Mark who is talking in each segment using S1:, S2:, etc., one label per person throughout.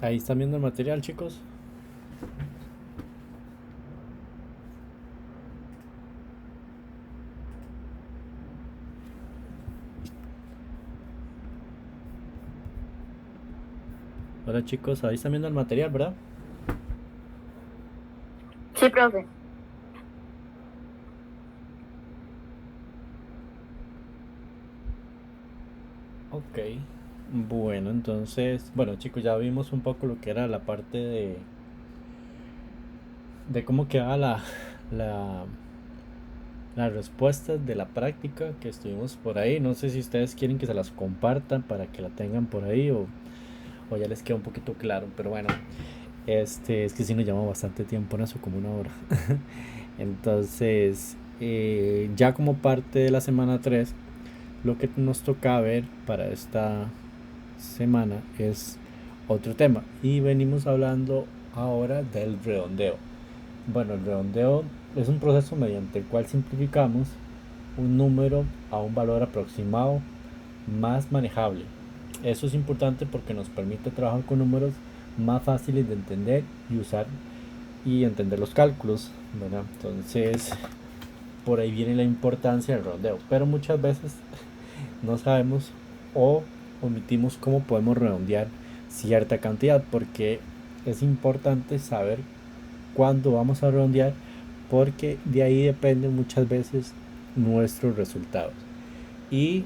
S1: Ahí están viendo el material, chicos. Hola chicos, ahí están viendo el material, ¿verdad?
S2: Sí, profe.
S1: Ok. Bueno, entonces, bueno chicos, ya vimos un poco lo que era la parte de cómo quedaba la, las respuestas de la práctica que estuvimos por ahí. No sé si ustedes quieren que se las compartan para que la tengan por ahí o ya les queda un poquito claro, pero bueno, es que sí nos lleva bastante tiempo en eso, como una hora. Entonces, ya como parte de la semana 3 lo que nos toca ver para esta semana es otro tema. Y venimos hablando ahora del redondeo. Bueno, el redondeo es un proceso mediante el cual simplificamos un número a un valor aproximado más manejable. Eso es importante porque nos permite trabajar con números más fáciles de entender y usar y entender los cálculos, ¿verdad? Entonces, por ahí viene la importancia del redondeo. Pero muchas veces no sabemos o omitimos cómo podemos redondear cierta cantidad, porque es importante saber cuándo vamos a redondear, porque de ahí dependen muchas veces nuestros resultados. Y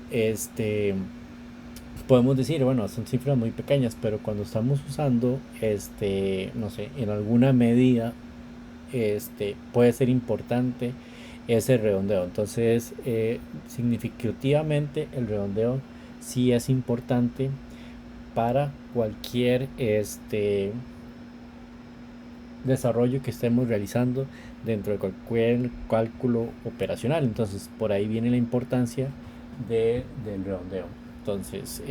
S1: podemos decir, bueno, son cifras muy pequeñas, pero cuando estamos usando no sé, en alguna medida puede ser importante ese redondeo. Entonces, significativamente el redondeo sí es importante para cualquier desarrollo que estemos realizando dentro de cualquier cálculo operacional. Entonces, por ahí viene la importancia del redondeo. Entonces,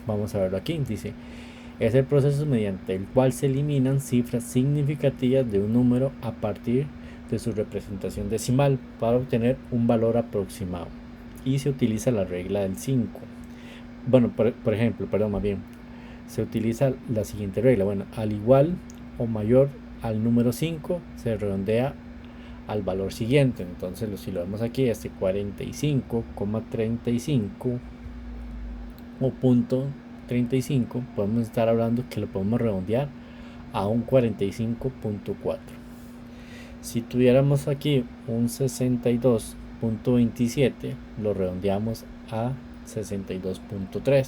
S1: vamos a verlo aquí. Dice, es el proceso mediante el cual se eliminan cifras significativas de un número a partir de su representación decimal para obtener un valor aproximado. Y se utiliza la regla del 5. Bueno, por ejemplo, perdón, más bien, se utiliza la siguiente regla. Bueno, al igual o mayor al número 5 se redondea al valor siguiente. Entonces, si lo vemos aquí, 45,35 o punto 35, podemos estar hablando que lo podemos redondear a un 45,4. Si tuviéramos aquí un 62,27, lo redondeamos a 62,3.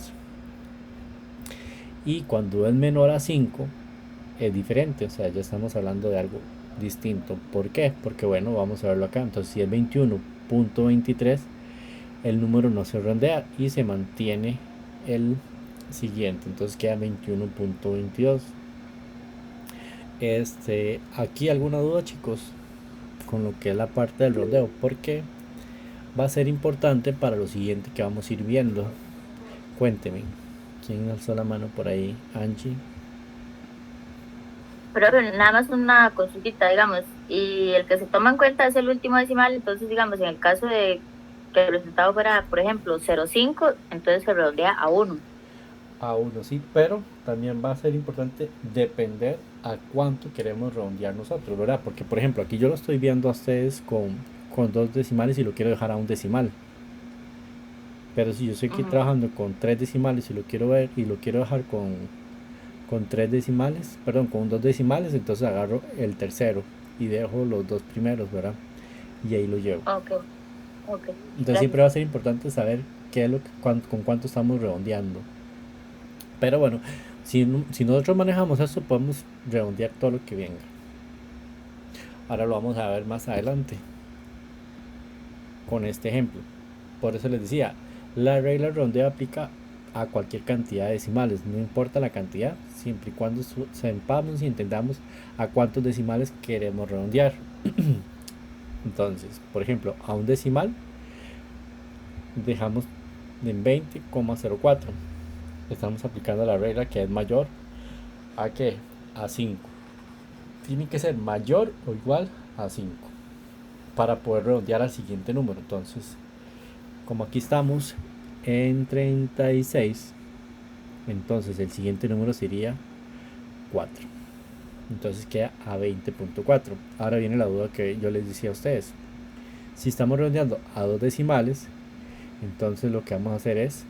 S1: Y cuando es menor a 5, es diferente, o sea, ya estamos hablando de algo distinto. ¿Por qué? Porque bueno, vamos a verlo acá. Entonces, si es 21,23, el número no se redondea y se mantiene el siguiente. Entonces queda 21,22. Aquí alguna duda, chicos, con lo que es la parte del rodeo, porque va a ser importante para lo siguiente que vamos a ir viendo. Cuénteme, ¿quién alzó la mano por ahí? Angie.
S2: Pero nada más una consultita, digamos, y el que se toma en cuenta es el último decimal, entonces, digamos, en el caso de que el resultado fuera, por ejemplo, 0,5, entonces se redondea a 1.
S1: A uno sí, pero también va a ser importante depender a cuánto queremos redondear nosotros, ¿verdad? Porque, por ejemplo, aquí yo lo estoy viendo a ustedes con dos decimales y lo quiero dejar a un decimal. Pero si yo estoy aquí
S2: Ujú.
S1: trabajando con tres decimales y lo quiero ver y lo quiero dejar con tres decimales, perdón, con dos decimales, entonces agarro el tercero y dejo los dos primeros, ¿verdad? Y ahí lo llevo.
S2: Ok, ok,
S1: Entonces siempre
S2: gracias.
S1: va a ser importante saber qué es lo que, con cuánto estamos redondeando. Pero bueno, si nosotros manejamos eso, podemos redondear todo lo que venga. Ahora lo vamos a ver más adelante con este ejemplo. Por eso les decía, la regla del redondeo aplica a cualquier cantidad de decimales, no importa la cantidad, siempre y cuando sepamos y entendamos a cuántos decimales queremos redondear. Entonces, por ejemplo, a un decimal dejamos en 20,04. Estamos aplicando la regla que es mayor a qué? A 5. Tiene que ser mayor o igual a 5 para poder redondear al siguiente número. Entonces, como aquí estamos en 36, entonces el siguiente número sería 4. Entonces queda a 20.4. Ahora viene la duda que yo les decía a ustedes. Si estamos redondeando a dos decimales, entonces lo que vamos a hacer es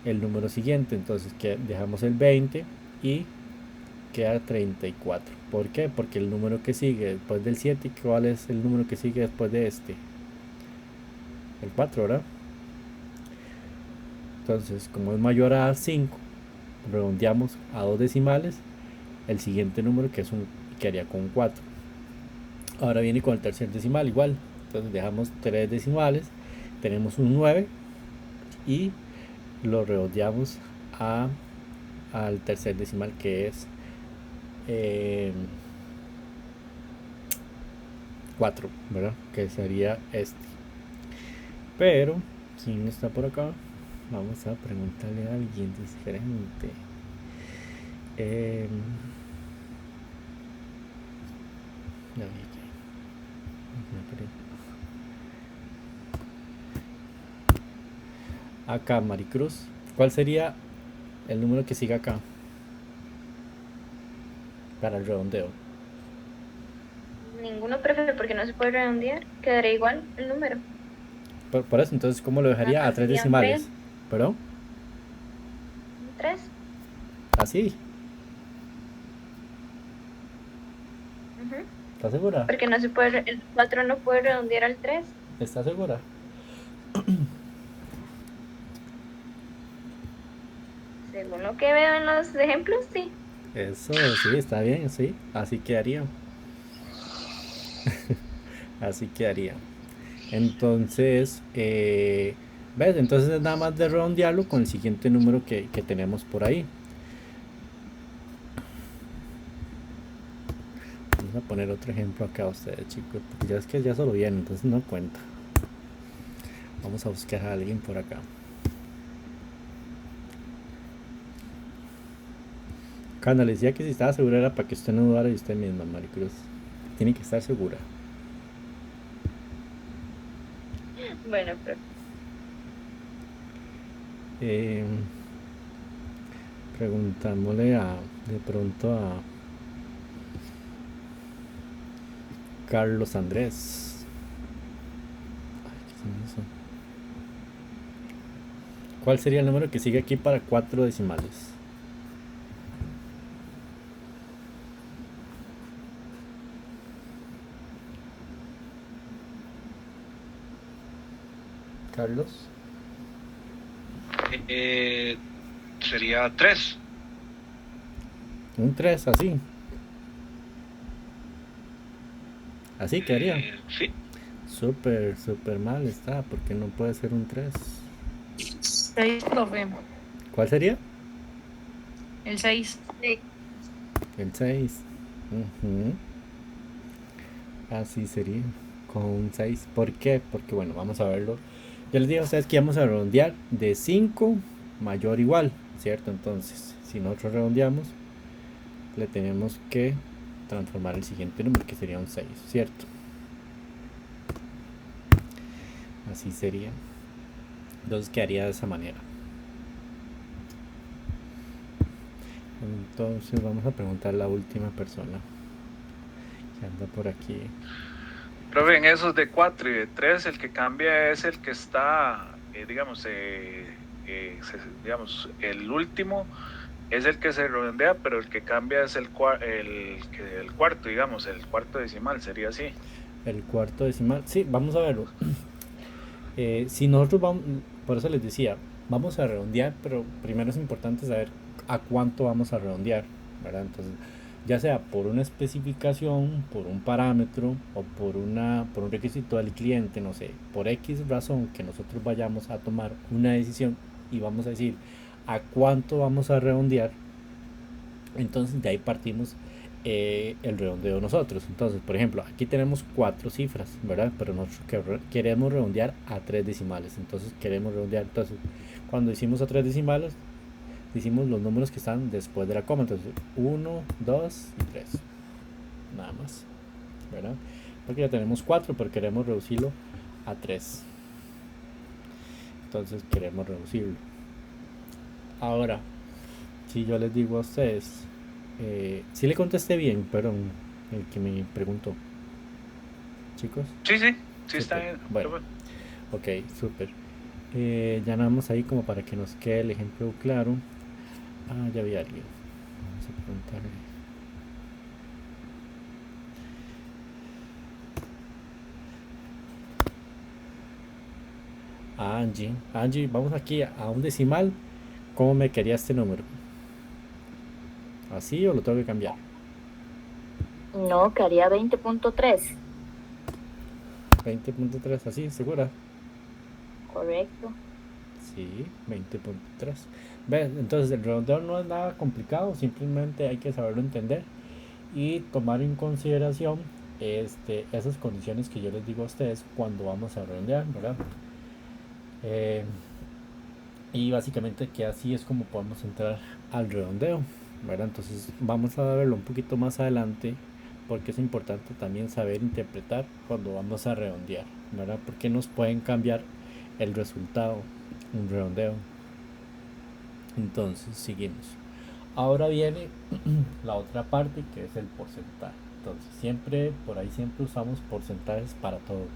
S1: el número siguiente. Entonces que dejamos el 20 y queda 34. ¿Por qué? Porque el número que sigue después del 7, ¿cuál es el número que sigue después de este? El 4, ¿verdad? Entonces, como es mayor a 5, redondeamos a dos decimales el siguiente número, que es un quedaría con 4. Ahora viene con el tercer decimal igual. Entonces dejamos tres decimales, tenemos un 9 y lo redondeamos al tercer decimal, que es 4, ¿verdad? Que sería este. Pero, ¿quién está por acá? Vamos a preguntarle a alguien diferente. Acá, Maricruz. ¿Cuál sería el número que sigue acá? Para el redondeo.
S3: Ninguno, profe, porque no se puede redondear. Quedaría igual el número.
S1: Por eso, entonces, ¿cómo lo dejaría? A tres decimales. ¿Perdón?
S3: 3.
S1: Así. ¿Estás segura?
S3: Porque no se puede, el 4 no puede redondear al 3.
S1: ¿Estás segura?
S3: Según lo que veo en los ejemplos, sí.
S1: Eso, sí, está bien, sí. Así quedaría. Así quedaría. Entonces, ¿ves? Entonces es nada más de redondearlo con el siguiente número que tenemos por ahí. Vamos a poner otro ejemplo acá a ustedes, chicos. Porque ya es que ya solo viene, entonces no cuenta. Vamos a buscar a alguien por acá. Cuando le decía que si estaba segura era para que usted no dudara de usted misma, Maricruz. Tiene que estar segura.
S3: Bueno, pero
S1: Preguntámosle de pronto a Carlos Andrés. Ay, ¿qué es eso? ¿Cuál sería el número que sigue aquí para 4 decimales? Carlos.
S4: Sería 3.
S1: Un 3, así. Así quedaría.
S4: Sí.
S1: Súper, súper mal está, porque no puede ser un 3.
S5: 6, profe.
S1: ¿Cuál sería?
S5: El 6.
S3: sí.
S1: El 6. Así sería, con un 6. ¿Por qué? Porque bueno, vamos a verlo. Yo les digo a ustedes que vamos a redondear de 5 mayor o igual, ¿cierto? Entonces, si nosotros redondeamos, le tenemos que transformar el siguiente número, que sería un 6, ¿cierto? Así sería. Entonces quedaría de esa manera. Entonces vamos a preguntar a la última persona que anda por aquí.
S4: Profe, en esos de 4 y de 3, el que cambia es el que está, digamos, el último es el que se redondea, pero el que cambia es el cuarto, digamos, el cuarto decimal, sería así.
S1: El cuarto decimal, sí, vamos a verlo. Si nosotros vamos, por eso les decía, vamos a redondear, pero primero es importante saber a cuánto vamos a redondear, ¿verdad? Entonces, ya sea por una especificación, por un parámetro o por un requisito del cliente, no sé, por X razón que nosotros vayamos a tomar una decisión y vamos a decir a cuánto vamos a redondear, entonces de ahí partimos el redondeo nosotros. Entonces, por ejemplo, aquí tenemos 4 cifras, ¿verdad? Pero nosotros queremos redondear a 3 decimales. Entonces queremos redondear, entonces cuando hicimos a 3 decimales, hicimos los números que están después de la coma. Entonces 1, 2 y 3, nada más, ¿verdad? Porque ya tenemos 4, pero queremos reducirlo a 3. Entonces queremos reducirlo. Ahora, si yo les digo a ustedes Sí le contesté bien, perdón, el que me preguntó. Chicos,
S4: Sí, sí, sí está
S1: súper.
S4: bien.
S1: Bueno, ok, súper. Ya nada más ahí como para que nos quede el ejemplo claro. Ah, ya vi a alguien. Vamos a preguntarle. A Angie. Angie, vamos aquí a un decimal. ¿Cómo me quería este número? ¿Así o lo tengo que cambiar?
S2: No, que haría 20.3.
S1: 20.3, así, segura.
S2: Correcto.
S1: Sí, 20.3. ¿Ves? Entonces el redondeo no es nada complicado, simplemente hay que saberlo entender y tomar en consideración esas condiciones que yo les digo a ustedes cuando vamos a redondear, ¿verdad? Eh, y básicamente que así es como podemos entrar al redondeo, ¿verdad? Entonces vamos a verlo un poquito más adelante porque es importante también saber interpretar cuando vamos a redondear, ¿verdad? Porque nos pueden cambiar el resultado, un redondeo. Entonces seguimos. Ahora viene la otra parte que es el porcentaje. Entonces siempre, por ahí siempre usamos porcentajes para todo.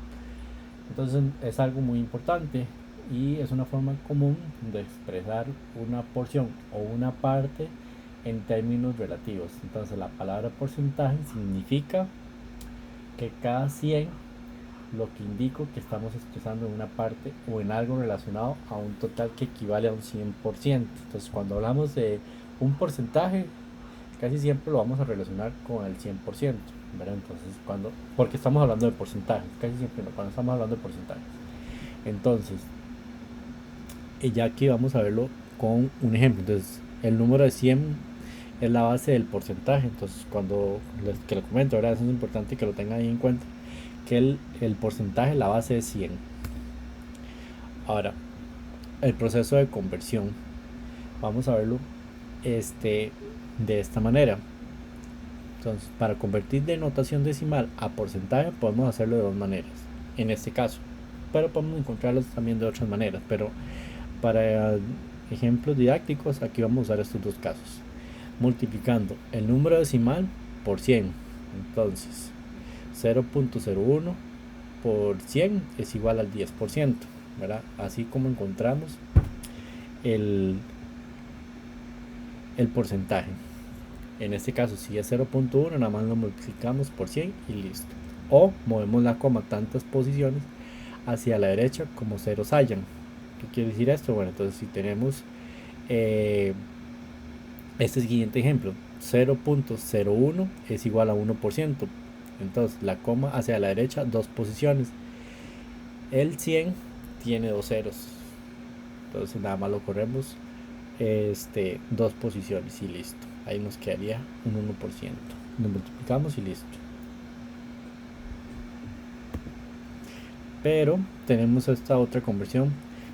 S1: Entonces es algo muy importante y es una forma común de expresar una porción o una parte en términos relativos. Entonces la palabra porcentaje significa que cada 100 lo que indico que estamos expresando en una parte o en algo relacionado a un total que equivale a un 100%. Entonces cuando hablamos de un porcentaje casi siempre lo vamos a relacionar con el 100%, ¿verdad? Entonces, porque estamos hablando de porcentajes, casi siempre no, cuando estamos hablando de porcentajes. Entonces, ya aquí vamos a verlo con un ejemplo. Entonces, el número de 100 es la base del porcentaje. Entonces, que lo comento, ¿verdad? Eso es importante que lo tengan ahí en cuenta, que el porcentaje, la base es 100. Ahora, el proceso de conversión, vamos a verlo de esta manera. Entonces, para convertir de notación decimal a porcentaje podemos hacerlo de dos maneras, en este caso, pero podemos encontrarlos también de otras maneras, pero para ejemplos didácticos aquí vamos a usar estos dos casos, multiplicando el número decimal por 100. Entonces 0.01 por 100 es igual al 10%, ¿verdad? Así como encontramos el porcentaje. En este caso, si es 0.1, nada más lo multiplicamos por 100 y listo. O movemos la coma tantas posiciones hacia la derecha como ceros hayan. ¿Qué quiere decir esto? Bueno, entonces si tenemos este siguiente ejemplo, 0.01 es igual a 1%. Entonces la coma hacia la derecha, dos posiciones. El 100 tiene dos ceros. Entonces nada más lo corremos dos posiciones y listo. Ahí nos quedaría un 1%. Lo multiplicamos y listo. Pero tenemos esta otra conversión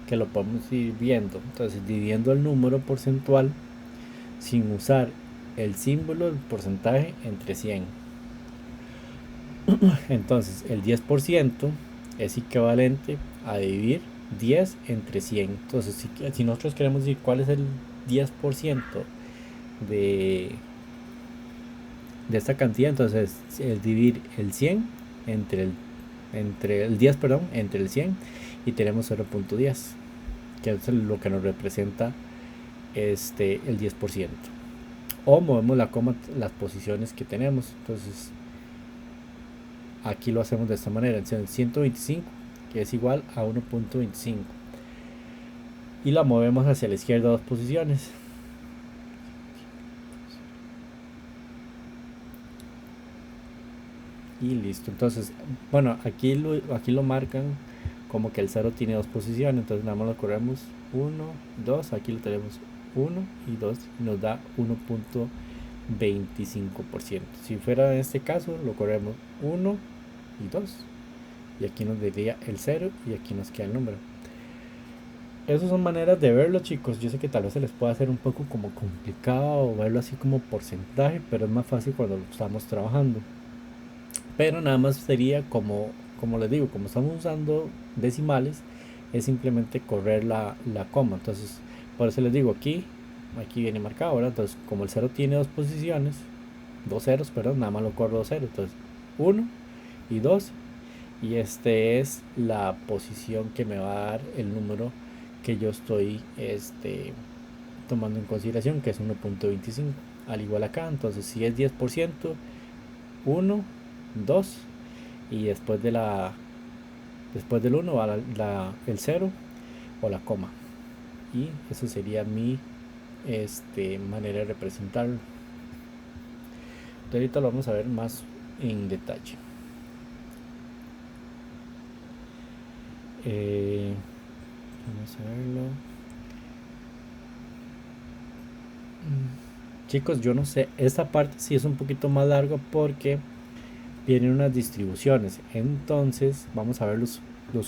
S1: que lo podemos ir viendo. Entonces dividiendo el número porcentual sin usar el símbolo del porcentaje entre 100. Entonces el 10% es equivalente a dividir 10 entre 100. Entonces si nosotros queremos decir cuál es el 10% de esta cantidad, entonces es dividir el 100 entre el 10, perdón, entre el 100 y tenemos 0.10, que es lo que nos representa el 10%. O movemos la coma las posiciones que tenemos. Entonces aquí lo hacemos de esta manera, entonces 125 que es igual a 1.25 y la movemos hacia la izquierda dos posiciones. Y listo. Entonces, bueno, aquí lo marcan como que el 0 tiene dos posiciones. Entonces nada más lo corremos 1, 2. Aquí lo tenemos 1 y 2. Y nos da 1.25%. Si fuera en este caso, lo corremos 1 y 2. Y aquí nos diría el 0 y aquí nos queda el número. Esas son maneras de verlo, chicos. Yo sé que tal vez se les pueda hacer un poco como complicado verlo así como porcentaje, pero es más fácil cuando lo estamos trabajando. Pero nada más sería como les digo, como estamos usando decimales, es simplemente correr la coma. Entonces, por eso les digo aquí, aquí viene marcado, ¿verdad? Entonces, como el cero tiene dos posiciones, dos ceros, perdón, nada más lo corro dos ceros. Entonces, 1 y 2. Y este es la posición que me va a dar el número que yo estoy tomando en consideración, que es 1.25. Al igual acá, entonces si es 10%, 1, 2, y después del 1 va el 0 o la coma. Y eso sería mi manera de representarlo. Entonces, ahorita lo vamos a ver más en detalle. Vamos a verlo. Chicos, yo no sé, esta parte sí es un poquito más larga porque vienen unas distribuciones. Entonces vamos a ver los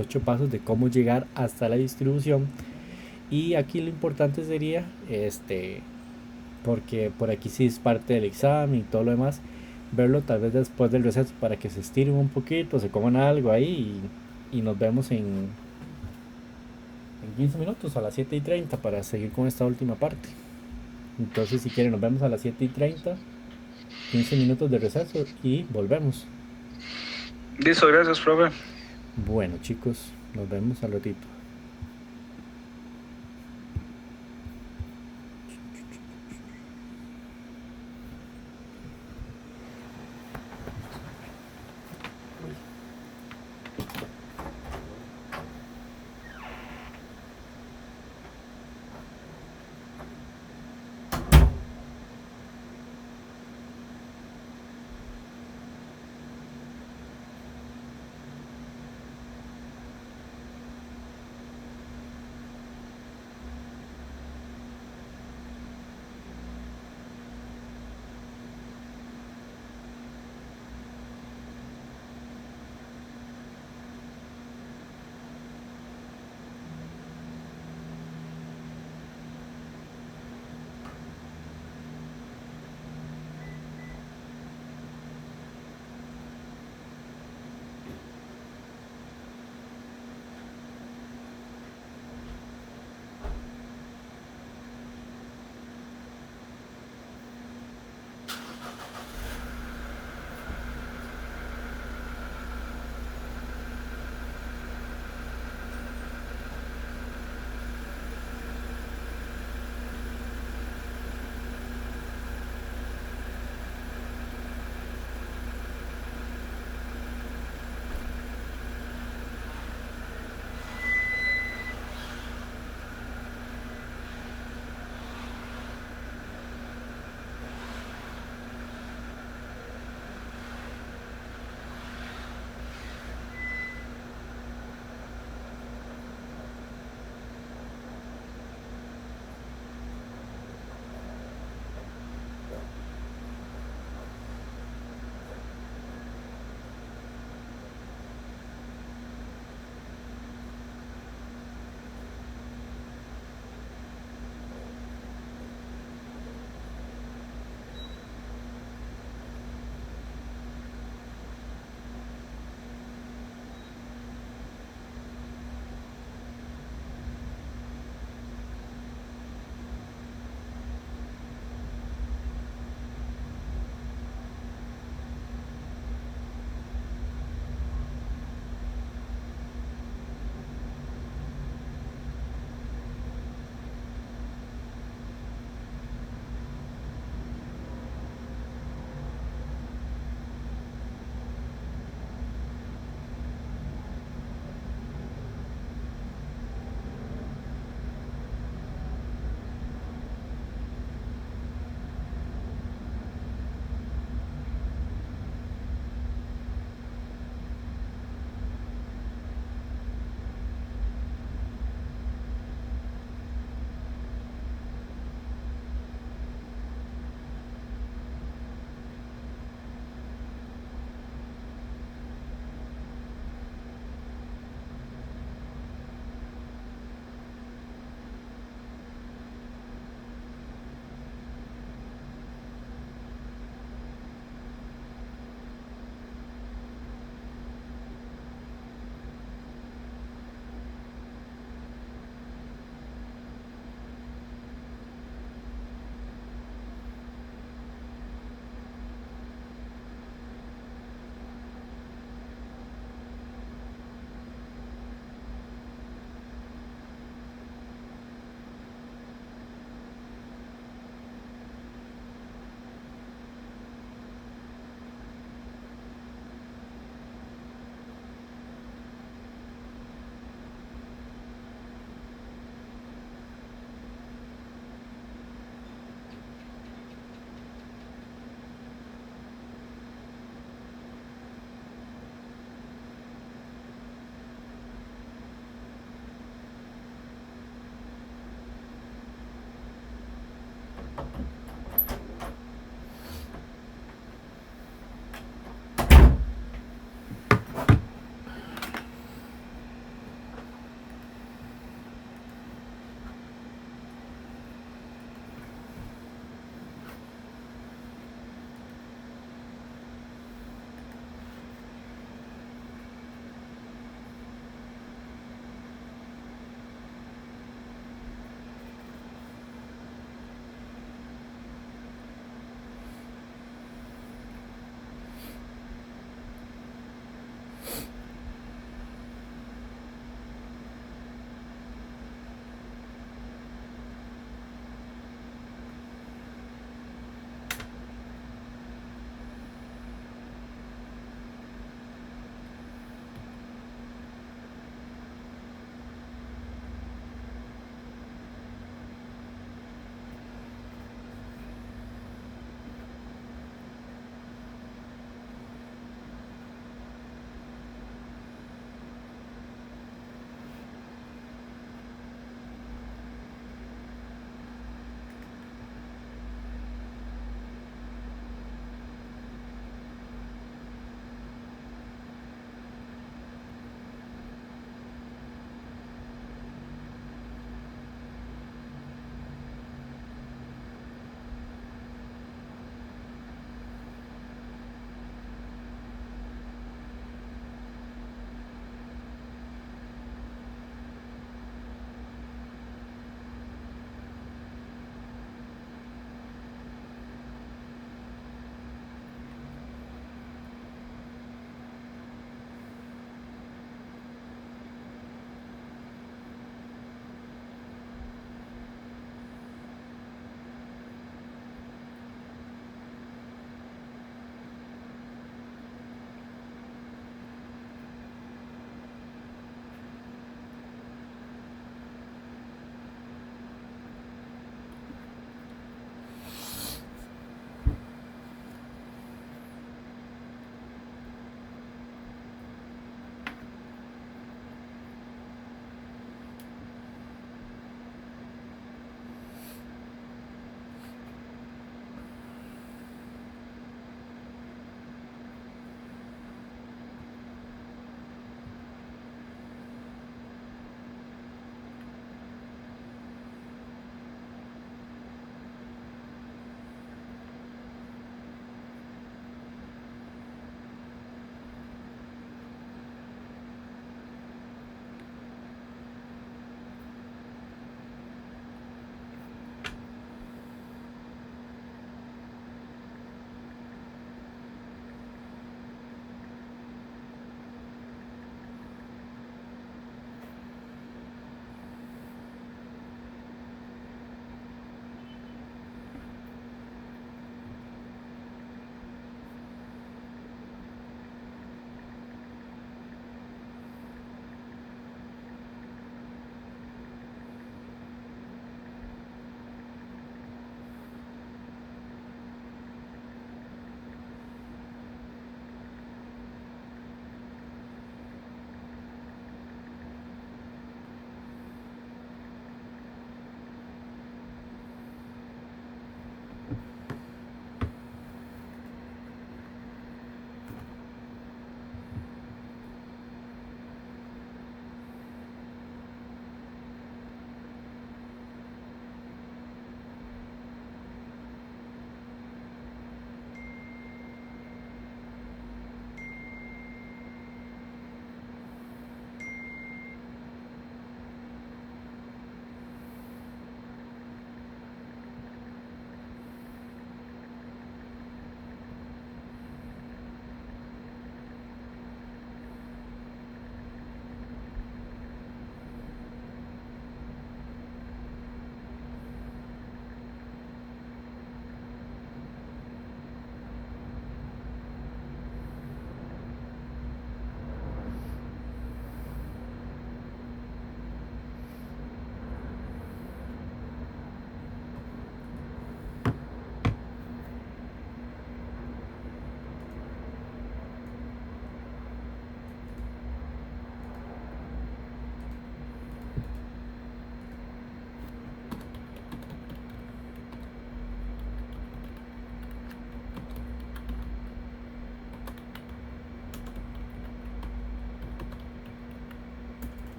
S1: 8 pasos de cómo llegar hasta la distribución. Y aquí lo importante sería porque por aquí sí es parte del examen y todo lo demás, verlo tal vez después del receso para que se estiren un poquito, se coman algo ahí y nos vemos en 15 minutos a las 7:30 para seguir con esta última parte. Entonces, si quieren, nos vemos a las 7:30, 15 minutos de receso y volvemos.
S4: Listo, gracias, profe.
S1: Bueno, chicos, nos vemos al ratito.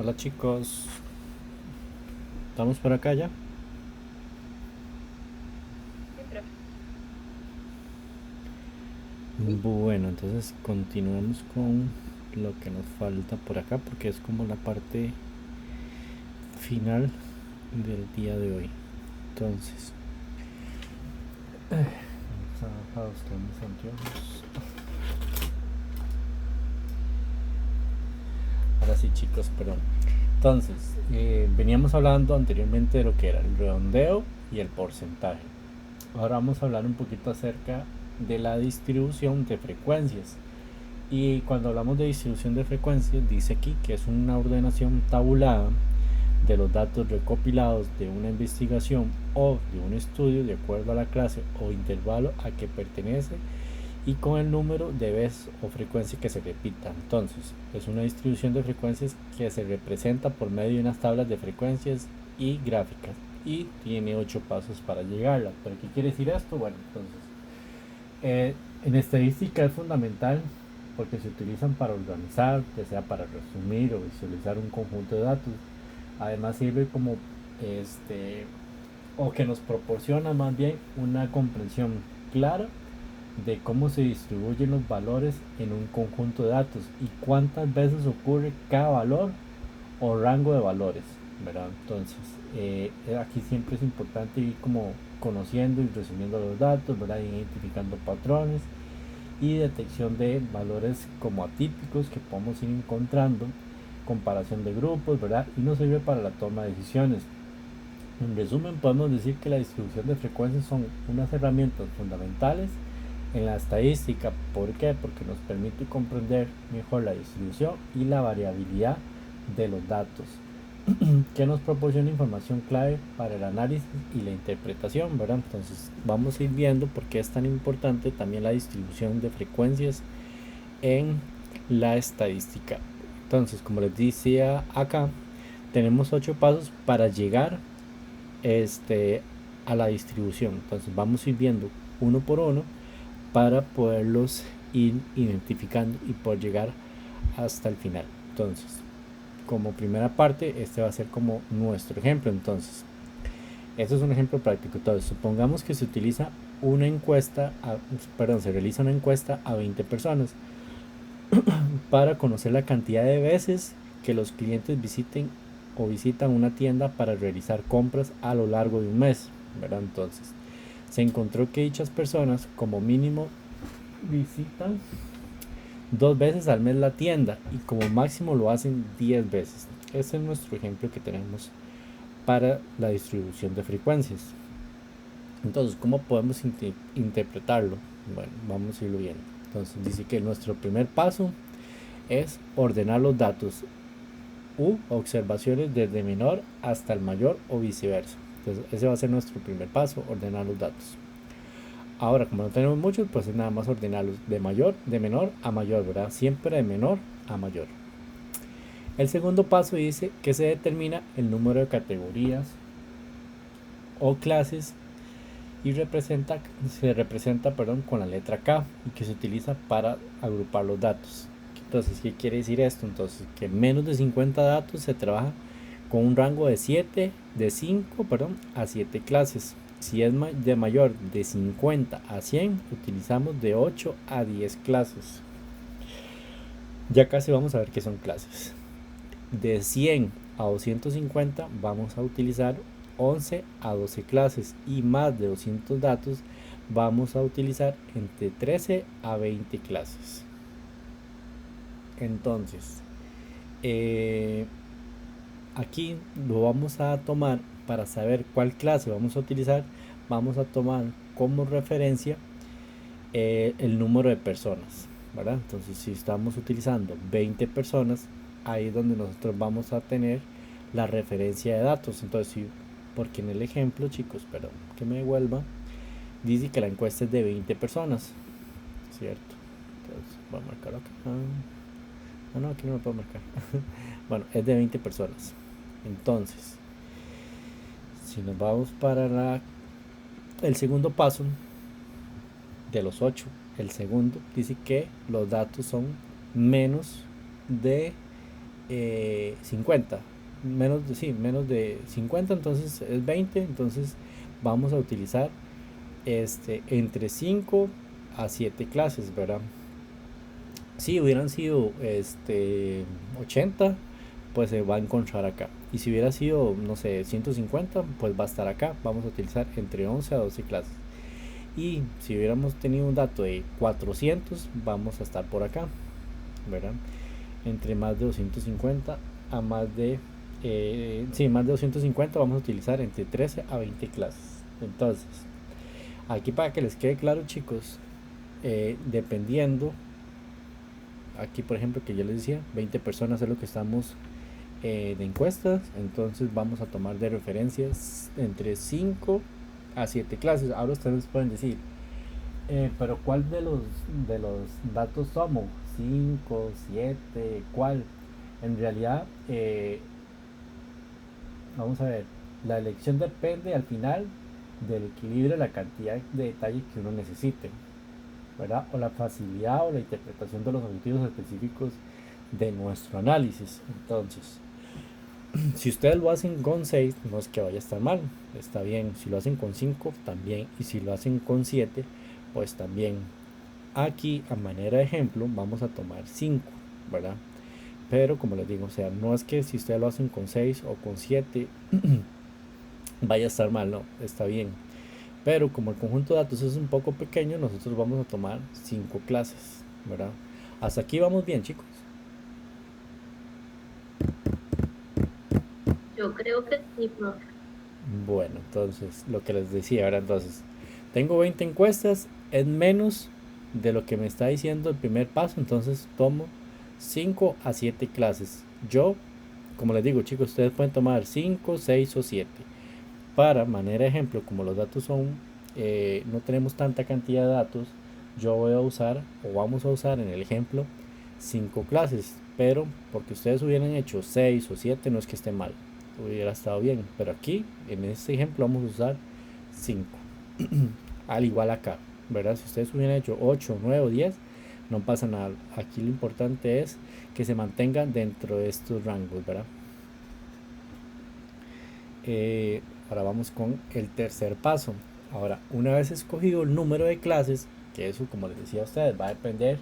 S1: Hola chicos, ¿estamos por acá ya?
S3: Sí, profe.
S1: Bueno, entonces continuemos con lo que nos falta por acá porque es como la parte final del día de hoy. Entonces, vamos a buscar mis anteojos. Ahora sí chicos, perdón. Entonces, veníamos hablando anteriormente de lo que era el redondeo y el porcentaje. Ahora vamos a hablar un poquito acerca de la distribución de frecuencias. Y cuando hablamos de distribución de frecuencias, dice aquí que es una ordenación tabulada de los datos recopilados de una investigación o de un estudio de acuerdo a la clase o intervalo a que pertenece y con el número de veces o frecuencia que se repita. Entonces, es una distribución de frecuencias que se representa por medio de unas tablas de frecuencias y gráficas y tiene 8 pasos para llegarla. ¿Pero qué quiere decir esto? Bueno, entonces, en estadística es fundamental porque se utilizan para organizar, ya sea para resumir o visualizar un conjunto de datos. Además sirve como o que nos proporciona más bien una comprensión clara de cómo se distribuyen los valores en un conjunto de datos y cuántas veces ocurre cada valor o rango de valores, ¿verdad? Entonces, aquí siempre es importante ir como conociendo y resumiendo los datos, ¿verdad? Identificando patrones y detección de valores como atípicos que podemos ir encontrando, comparación de grupos, ¿verdad? Y nos sirve para la toma de decisiones. En resumen, podemos decir que la distribución de frecuencias son unas herramientas fundamentales en la estadística. ¿Por qué? Porque nos permite comprender mejor la distribución y la variabilidad de los datos, que nos proporciona información clave para el análisis y la interpretación, ¿verdad? Entonces vamos a ir viendo por qué es tan importante también la distribución de frecuencias en la estadística. Entonces, como les decía acá, tenemos 8 pasos para llegar a la distribución. Entonces vamos a ir viendo uno por uno para poderlos ir identificando y poder llegar hasta el final. Entonces, como primera parte, este va a ser como nuestro ejemplo. Entonces, este es un ejemplo práctico. Entonces, supongamos que se utiliza una encuesta, se realiza una encuesta a 20 personas para conocer la cantidad de veces que los clientes visiten o visitan una tienda para realizar compras a lo largo de un mes, ¿verdad? Entonces, se encontró que dichas personas como mínimo visitan 2 veces al mes la tienda y como máximo lo hacen 10 veces. Este es nuestro ejemplo que tenemos para la distribución de frecuencias. Entonces, ¿cómo podemos interpretarlo? Bueno, vamos a irlo viendo. Entonces, dice que nuestro primer paso es ordenar los datos u observaciones desde menor hasta el mayor o viceversa. Entonces, ese va a ser nuestro primer paso, ordenar los datos. Ahora, como no tenemos muchos, pues es nada más ordenarlos de menor a mayor, ¿verdad? Siempre de menor a mayor. El segundo paso dice que se determina el número de categorías o clases y se representa con la letra K y que se utiliza para agrupar los datos. Entonces, ¿qué quiere decir esto? Entonces, que menos de 50 datos se trabaja con un rango de 5 a 7 clases. Si es de mayor de 50 a 100, utilizamos de 8 a 10 clases. Ya casi vamos a ver qué son clases. De 100 a 250 vamos a utilizar 11 a 12 clases y más de 200 datos vamos a utilizar entre 13 a 20 clases. Entonces, aquí lo vamos a tomar para saber cuál clase vamos a utilizar. Vamos a tomar como referencia el número de personas, ¿verdad? Entonces, si estamos utilizando 20 personas, ahí es donde nosotros vamos a tener la referencia de datos. Entonces, porque en el ejemplo, chicos, perdón, que me devuelva, dice que la encuesta es de 20 personas, ¿cierto? Entonces, voy a marcar acá. No, aquí no me puedo marcar. Bueno, es de 20 personas. Entonces, si nos vamos para el segundo paso de los 8, el segundo dice que los datos son menos de 50, menos de 50, entonces es 20, entonces vamos a utilizar entre 5 a 7 clases, ¿verdad? Si hubieran sido 80, pues se va a encontrar acá. Y si hubiera sido, no sé, 150, pues va a estar acá. Vamos a utilizar entre 11 a 12 clases. Y si hubiéramos tenido un dato de 400, vamos a estar por acá, ¿verdad? Entre más de 250 a más de más de 250 vamos a utilizar entre 13 a 20 clases. Entonces, aquí para que les quede claro, chicos, dependiendo, aquí por ejemplo que yo les decía, 20 personas es lo que estamos de encuestas, entonces vamos a tomar de referencias entre 5 a 7 clases. Ahora ustedes pueden decir, pero ¿cuál de los datos tomo? 5, 7, ¿cuál? En realidad, vamos a ver, la elección depende al final del equilibrio de la cantidad de detalle que uno necesite, ¿verdad? O la facilidad o la interpretación de los objetivos específicos de nuestro análisis. Entonces, si ustedes lo hacen con 6, no es que vaya a estar mal, está bien. Si lo hacen con 5, también. Y si lo hacen con 7, pues también. Aquí, a manera de ejemplo, vamos a tomar 5, ¿verdad? Pero como les digo, o sea, no es que si ustedes lo hacen con 6 o con 7 vaya a estar mal, no, está bien. Pero como el conjunto de datos es un poco pequeño, nosotros vamos a tomar 5 clases, ¿verdad? Hasta aquí vamos bien, chicos.
S2: Yo creo que sí, profe.
S1: Bueno, entonces, lo que les decía, ahora entonces, tengo 20 encuestas, es menos de lo que me está diciendo el primer paso, entonces tomo 5 a 7 clases. Yo, como les digo, chicos, ustedes pueden tomar 5, 6 o 7. Para manera de ejemplo, como los datos son, no tenemos tanta cantidad de datos, yo voy a usar, o vamos a usar en el ejemplo, 5 clases. Pero porque ustedes hubieran hecho 6 o 7, no es que esté mal, hubiera estado bien. Pero aquí, en este ejemplo, vamos a usar 5. Al igual acá, ¿verdad? Si ustedes hubieran hecho 8, 9 o 10, no pasa nada. Aquí lo importante es que se mantengan dentro de estos rangos, ¿verdad? Ahora vamos con el tercer paso. Ahora, una vez escogido el número de clases, que eso, como les decía a ustedes, va a depender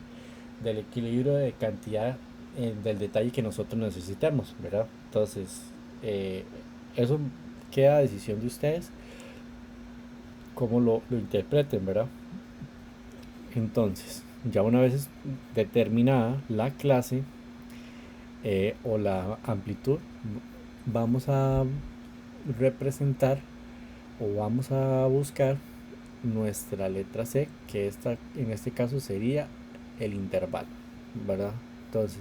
S1: del equilibrio de cantidad del detalle que nosotros necesitemos, ¿verdad? Entonces, eso queda a decisión de ustedes cómo lo interpreten, ¿verdad? Entonces, ya una vez determinada la clase o la amplitud, vamos a representar o vamos a buscar nuestra letra C, que en este caso sería el intervalo, ¿verdad? Entonces,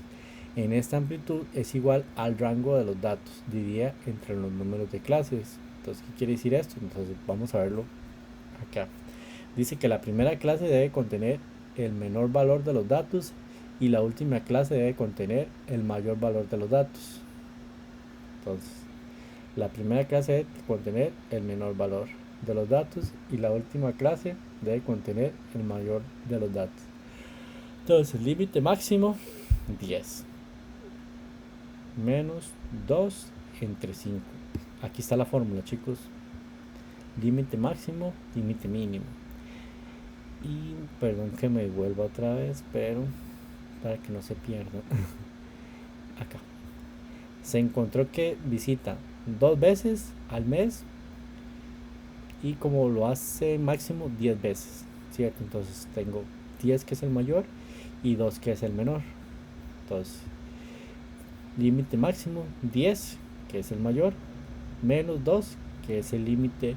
S1: en esta amplitud es igual al rango de los datos, diría entre los números de clases. Entonces, ¿qué quiere decir esto? Entonces, vamos a verlo acá. Dice que la primera clase debe contener el menor valor de los datos y la última clase debe contener el mayor valor de los datos. Entonces, la primera clase debe contener el menor valor de los datos y la última clase debe contener el mayor de los datos. Entonces, límite máximo 10 menos 2 entre 5. Aquí está la fórmula, chicos. Límite máximo, límite mínimo. Y perdón que me vuelva otra vez, pero para que no se pierda. Acá se encontró que visita 2 veces al mes y como lo hace máximo 10 veces, ¿cierto? Entonces tengo 10 que es el mayor y 2 que es el menor. Entonces, límite máximo 10 que es el mayor menos 2 que es el límite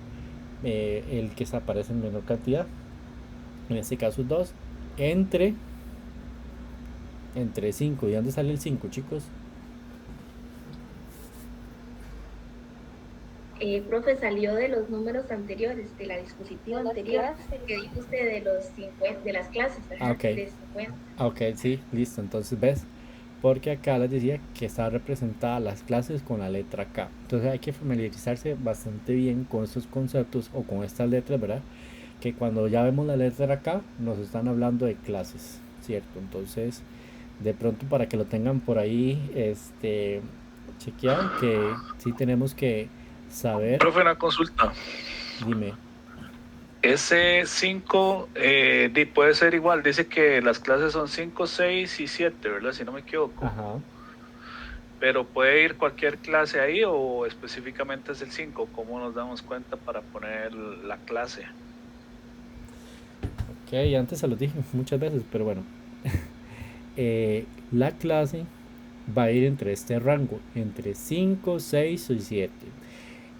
S1: el que se aparece en menor cantidad, en este caso 2 entre 5. ¿Y dónde sale el 5, chicos?
S3: Profe, salió de los números anteriores, de la dispositiva anterior, que dijo usted de los 50, de las clases. Ajá,
S1: Ok.
S3: de 50.
S1: Ok, sí, listo. Entonces, ¿ves? Porque acá les decía que está representada las clases con la letra K. Entonces hay que familiarizarse bastante bien con estos conceptos o con estas letras, ¿verdad? Que cuando ya vemos la letra K nos están hablando de clases, ¿cierto? Entonces De pronto para que lo tengan por ahí chequeado, que sí tenemos que saber.
S4: Profe, una consulta.
S1: Dime.
S4: Ese 5 puede ser igual, dice que las clases son 5, 6 y 7, ¿verdad? Si no me equivoco.
S1: Ajá.
S4: Pero puede ir cualquier clase ahí o específicamente es el 5. ¿Cómo nos damos cuenta para poner la clase?
S1: Ok, antes se los dije muchas veces, pero bueno. La clase va a ir entre este rango, entre 5, 6 y 7.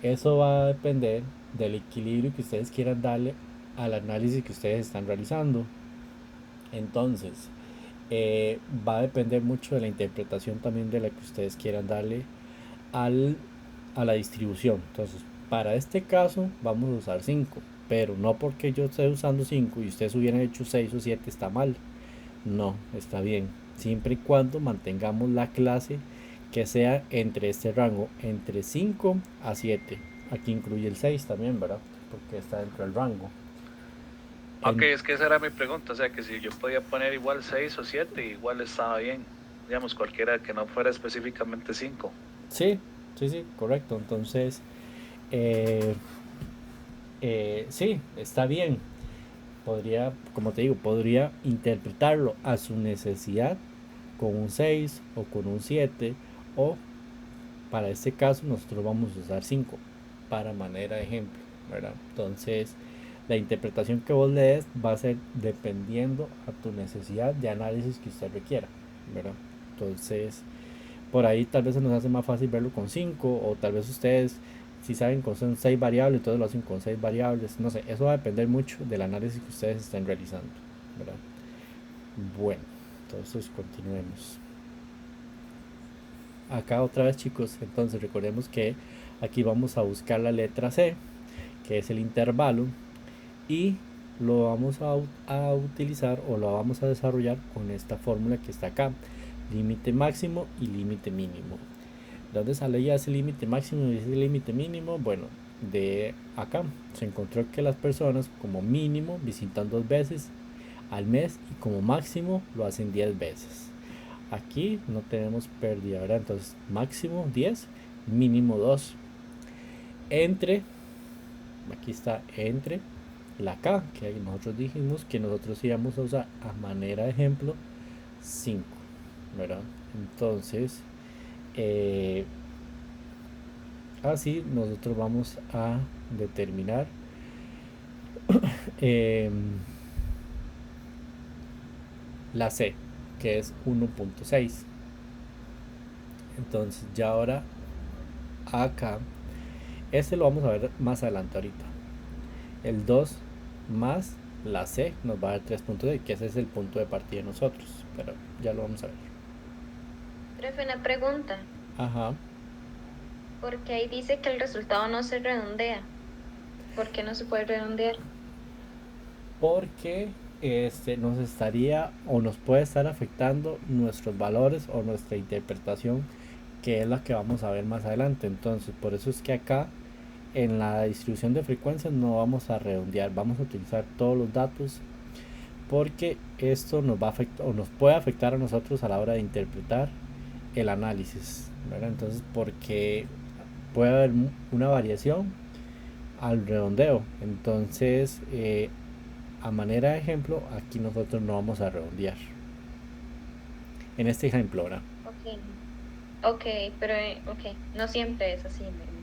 S1: Eso va a depender del equilibrio que ustedes quieran darle al análisis que ustedes están realizando. Entonces, va a depender mucho de la interpretación también de la que ustedes quieran darle a la distribución. Entonces, para este caso vamos a usar 5, pero no porque yo esté usando 5 y ustedes hubieran hecho 6 o 7 está mal. No, está bien, siempre y cuando mantengamos la clase que sea entre este rango, entre 5 a 7. Aquí incluye el 6 también, ¿verdad? Porque está dentro del rango.
S4: Ok, es que esa era mi pregunta, o sea que si yo podía poner igual 6 o 7, igual estaba bien, digamos cualquiera que no fuera específicamente 5.
S1: Sí, correcto. Entonces, sí, está bien. Podría, como te digo, podría interpretarlo a su necesidad con un 6 o con un 7, o para este caso nosotros vamos a usar 5 para manera de ejemplo, ¿verdad? Entonces, la interpretación que vos le des va a ser dependiendo a tu necesidad de análisis que usted requiera, ¿verdad? Entonces, por ahí tal vez se nos hace más fácil verlo con 5, o tal vez ustedes, si saben que son 6 variables, entonces lo hacen con 6 variables. No sé, eso va a depender mucho del análisis que ustedes estén realizando, ¿verdad? Bueno, entonces continuemos. Acá otra vez, chicos, entonces recordemos que aquí vamos a buscar la letra C, que es el intervalo, y lo vamos a utilizar o lo vamos a desarrollar con esta fórmula que está acá: límite máximo y límite mínimo. ¿De dónde sale ya ese límite máximo y ese límite mínimo? Bueno, de acá se encontró que las personas como mínimo visitan 2 veces al mes y como máximo lo hacen 10 veces. Aquí no tenemos pérdida, ¿verdad? Entonces máximo 10, mínimo 2. Entre, aquí está entre la K, que nosotros dijimos que nosotros íbamos a usar a manera de ejemplo 5, ¿verdad? Entonces, así nosotros vamos a determinar la C, que es 1.6. Entonces ya ahora acá, este lo vamos a ver más adelante ahorita. El 2 más la C nos va a dar 3.6, que ese es el punto de partida de nosotros, pero ya lo vamos a ver.
S3: Profe, una pregunta.
S1: Ajá.
S3: Porque ahí dice que el resultado no se redondea. ¿Por qué no se puede redondear?
S1: Porque nos estaría o nos puede estar afectando nuestros valores o nuestra interpretación, que es la que vamos a ver más adelante. Entonces, por eso es que acá en la distribución de frecuencias no vamos a redondear, vamos a utilizar todos los datos, porque esto nos va a afectar o nos puede afectar a nosotros a la hora de interpretar el análisis, ¿verdad? Entonces, porque puede haber una variación al redondeo. Entonces, a manera de ejemplo, aquí nosotros no vamos a redondear en este ejemplo, ¿verdad?
S3: Ok, pero no siempre es así, me imagino.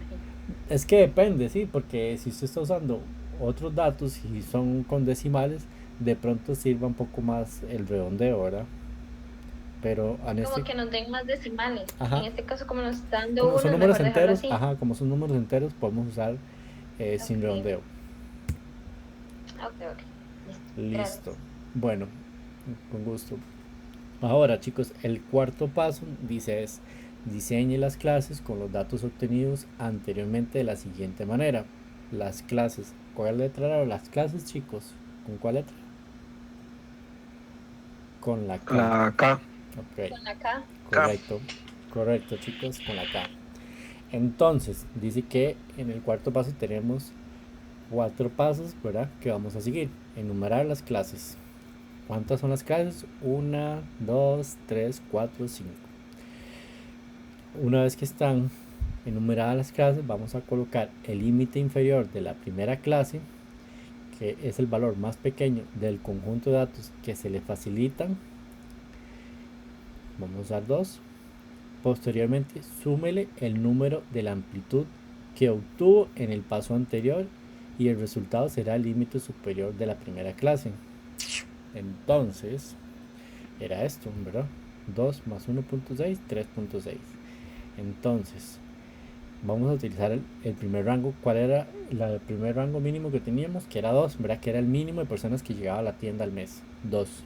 S1: Es que depende, sí, porque si usted está usando otros datos y son con decimales, de pronto sirva un poco más el redondeo, ¿verdad? Pero
S3: Como que nos den más decimales.
S1: Ajá.
S3: En este caso, como nos están dando
S1: como
S3: uno,
S1: son números
S3: mejor dejarlo
S1: enteros,
S3: así.
S1: ajá, como son números enteros, podemos usar sin redondeo.
S3: Ok.
S1: Listo.
S3: Gracias.
S1: Bueno, con gusto. Ahora, chicos, el cuarto paso dice es: diseñe las clases con los datos obtenidos anteriormente de la siguiente manera. Las clases, ¿cuál letra era? Las clases, chicos, ¿con cuál letra? Con la K.
S4: La K.
S1: Ok.
S3: Con la K.
S1: Correcto, chicos, con la K. Entonces, dice que en el cuarto paso tenemos 4 pasos, ¿verdad? Que vamos a seguir. Enumerar las clases. ¿Cuántas son las clases? 1, 2, 3, 4, 5. Una vez que están enumeradas las clases, vamos a colocar el límite inferior de la primera clase, que es el valor más pequeño del conjunto de datos que se le facilitan. Vamos a usar 2. Posteriormente, súmele el número de la amplitud que obtuvo en el paso anterior y el resultado será el límite superior de la primera clase. Entonces, era esto, ¿verdad? 2 más 1.6, 3.6. Entonces, vamos a utilizar el primer rango. ¿Cuál era el primer rango mínimo que teníamos? Que era 2, ¿verdad? Que era el mínimo de personas que llegaba a la tienda al mes. 2.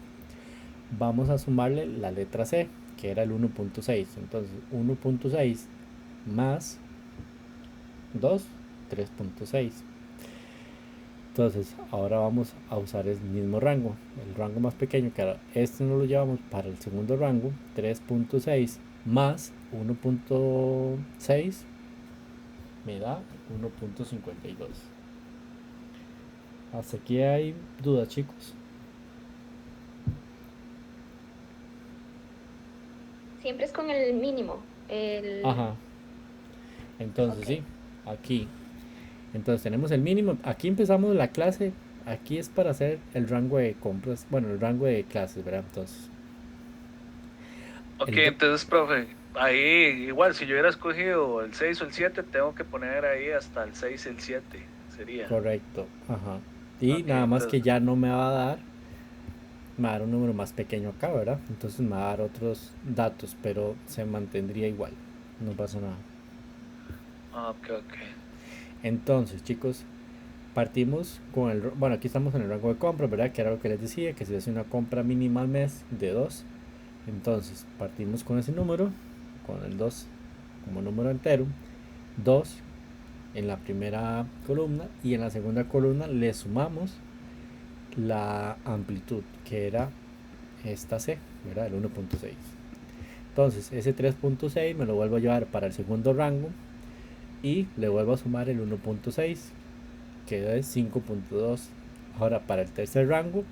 S1: Vamos a sumarle la letra C, que era el 1.6. Entonces, 1.6 más 2, 3.6. Entonces, ahora vamos a usar el mismo rango, el rango más pequeño, que este no lo llevamos para el segundo rango, 3.6 más 1.6 me da 1.52. Hasta aquí hay dudas, chicos.
S3: Siempre es con el mínimo.
S1: Ajá. Entonces,
S3: Ok.
S1: sí, aquí. Entonces tenemos el mínimo. Aquí empezamos la clase. Aquí es para hacer el rango de compras. Bueno, el rango de clases, ¿verdad? Entonces,
S4: Ok,
S1: el do-
S4: entonces, profe, ahí igual, si yo hubiera escogido el 6 o el 7, tengo que poner ahí hasta el 6 y el 7, sería.
S1: correcto. Ajá. Y
S4: Ok,
S1: nada más que
S4: entonces,
S1: ya no me va a dar. Me va a dar un número más pequeño acá, ¿verdad? Entonces me va a dar otros datos, pero se mantendría igual. No pasa nada.
S4: ok, ok.
S1: Entonces, chicos, partimos con el... Bueno, aquí estamos en el rango de compra, ¿verdad? Que era lo que les decía, que se hace una compra mínima al mes de 2. Entonces, partimos con ese número, con el 2 como número entero. 2 en la primera columna y en la segunda columna le sumamos la amplitud, que era esta C, ¿verdad? El 1.6. Entonces, ese 3.6 me lo vuelvo a llevar para el segundo rango y le vuelvo a sumar el 1.6, que es 5.2. Ahora, para el tercer rango,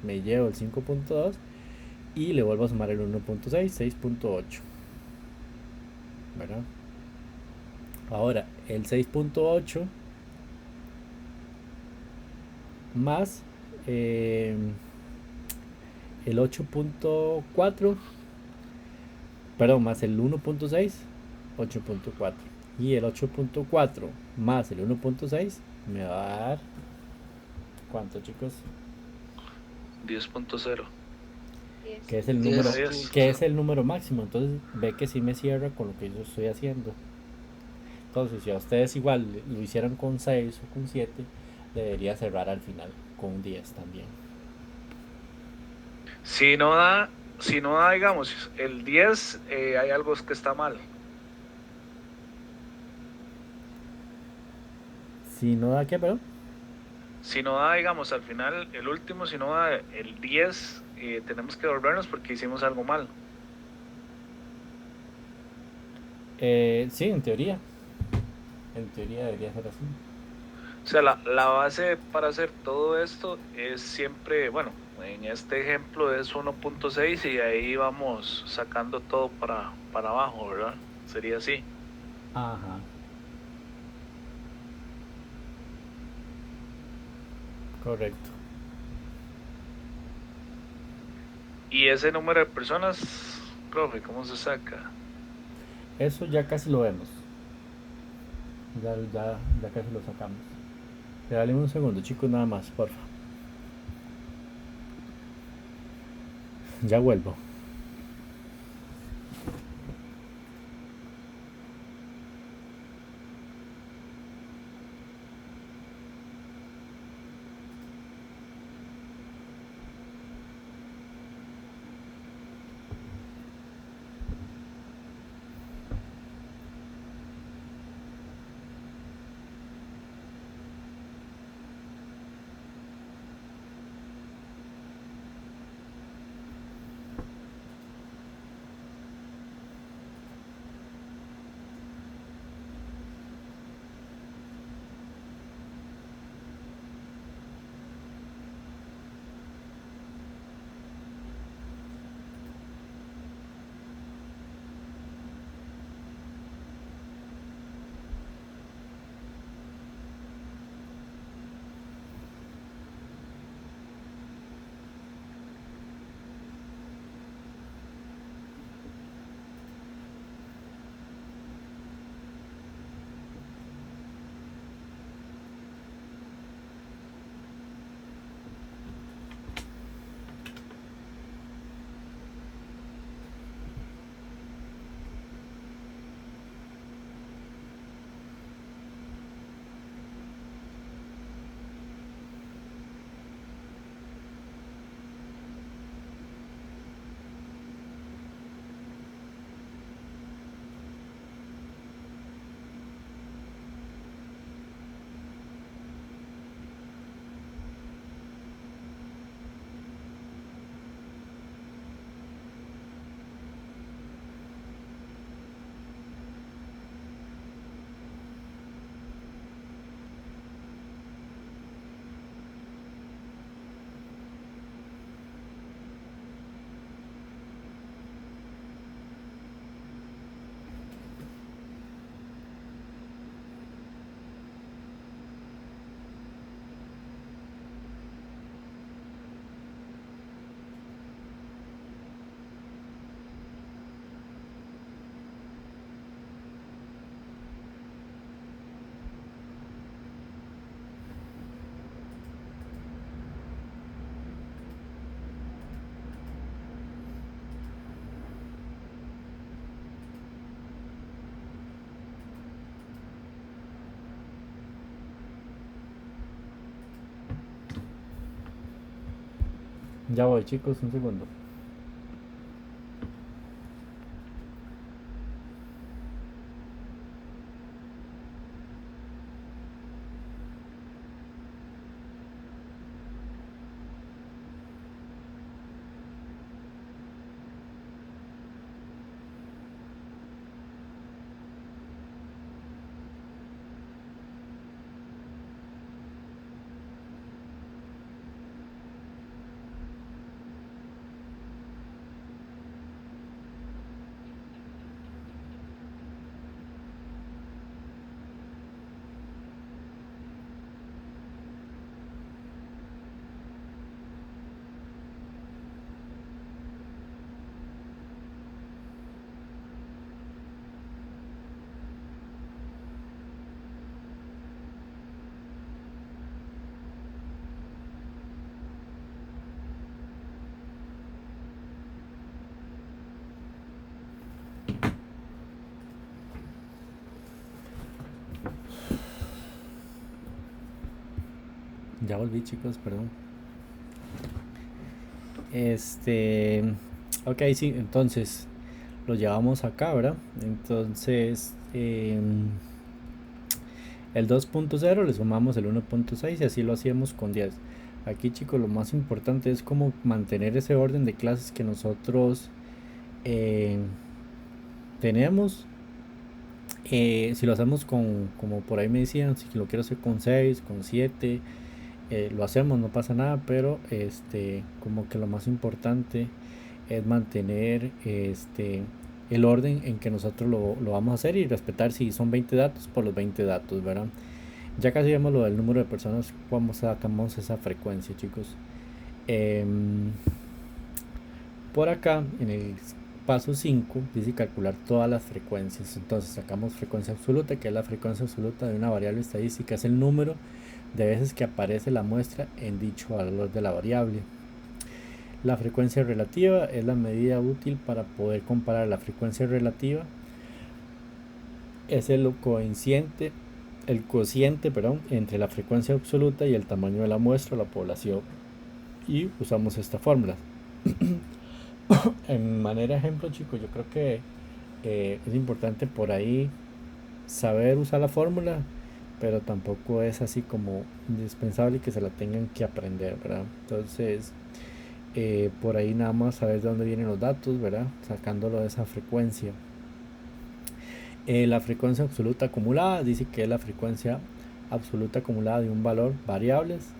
S1: me llevo el 5.2 y le vuelvo a sumar el 1.6, 6.8, ¿verdad? Ahora, el 6.8 más el 8.4, perdón, más el 1.6, 8.4. Y el 8.4 más el 1.6 me va a dar, ¿cuánto, chicos?
S4: 10.0.
S1: Que es el
S3: Diez.
S1: número,
S4: 10.
S1: que es el número máximo. Entonces ve que sí me cierra con lo que yo estoy haciendo. Entonces, si a ustedes igual lo hicieron con 6 o con 7, debería cerrar al final con un 10 también.
S4: Si no da, si no da, digamos, el 10, hay algo que está mal.
S1: Si no da, ¿qué, perdón?
S4: Si no da, digamos, al final, el último, si no da el 10, tenemos que devolvernos porque hicimos algo mal.
S1: Sí, en teoría. En teoría debería ser así.
S4: O sea, la base para hacer todo esto es siempre, bueno, en este ejemplo es 1.6 y ahí vamos sacando todo para abajo, ¿verdad? Sería así.
S1: Ajá. Correcto.
S4: Y ese número de personas, profe, ¿cómo se saca?
S1: Eso ya casi lo vemos. Ya casi lo sacamos. Dale un segundo, chicos, nada más, porfa. Ya vuelvo. Ya voy, chicos, un segundo. Ya volví, chicos, perdón. Ok, sí, entonces lo llevamos acá, ¿verdad? Entonces, el 2.0 le sumamos el 1.6 y así lo hacíamos con 10. Aquí, chicos, lo más importante es como mantener ese orden de clases que nosotros eh, tenemos. Si lo hacemos con, como por ahí me decían, si lo quiero hacer con 6, con 7, lo hacemos, no pasa nada, pero como que lo más importante es mantener el orden en que nosotros lo vamos a hacer y respetar si son 20 datos por los 20 datos, ¿verdad? Ya casi vemos lo del número de personas, cómo sacamos esa frecuencia, chicos. Por acá, en el paso 5, dice calcular todas las frecuencias. Entonces sacamos frecuencia absoluta, que es la frecuencia absoluta de una variable estadística, es el número de veces que aparece la muestra en dicho valor de la variable. La frecuencia relativa es la medida útil para poder comparar. La frecuencia relativa es el cociente entre la frecuencia absoluta y el tamaño de la muestra o la población. Y usamos esta fórmula. En manera de ejemplo, chicos, yo creo que es importante por ahí saber usar la fórmula, pero tampoco es así como indispensable que se la tengan que aprender, ¿verdad? Entonces, por ahí nada más saber de dónde vienen los datos, ¿verdad? Sacándolo de esa frecuencia. La frecuencia absoluta acumulada dice que es la frecuencia absoluta acumulada de un valor variables,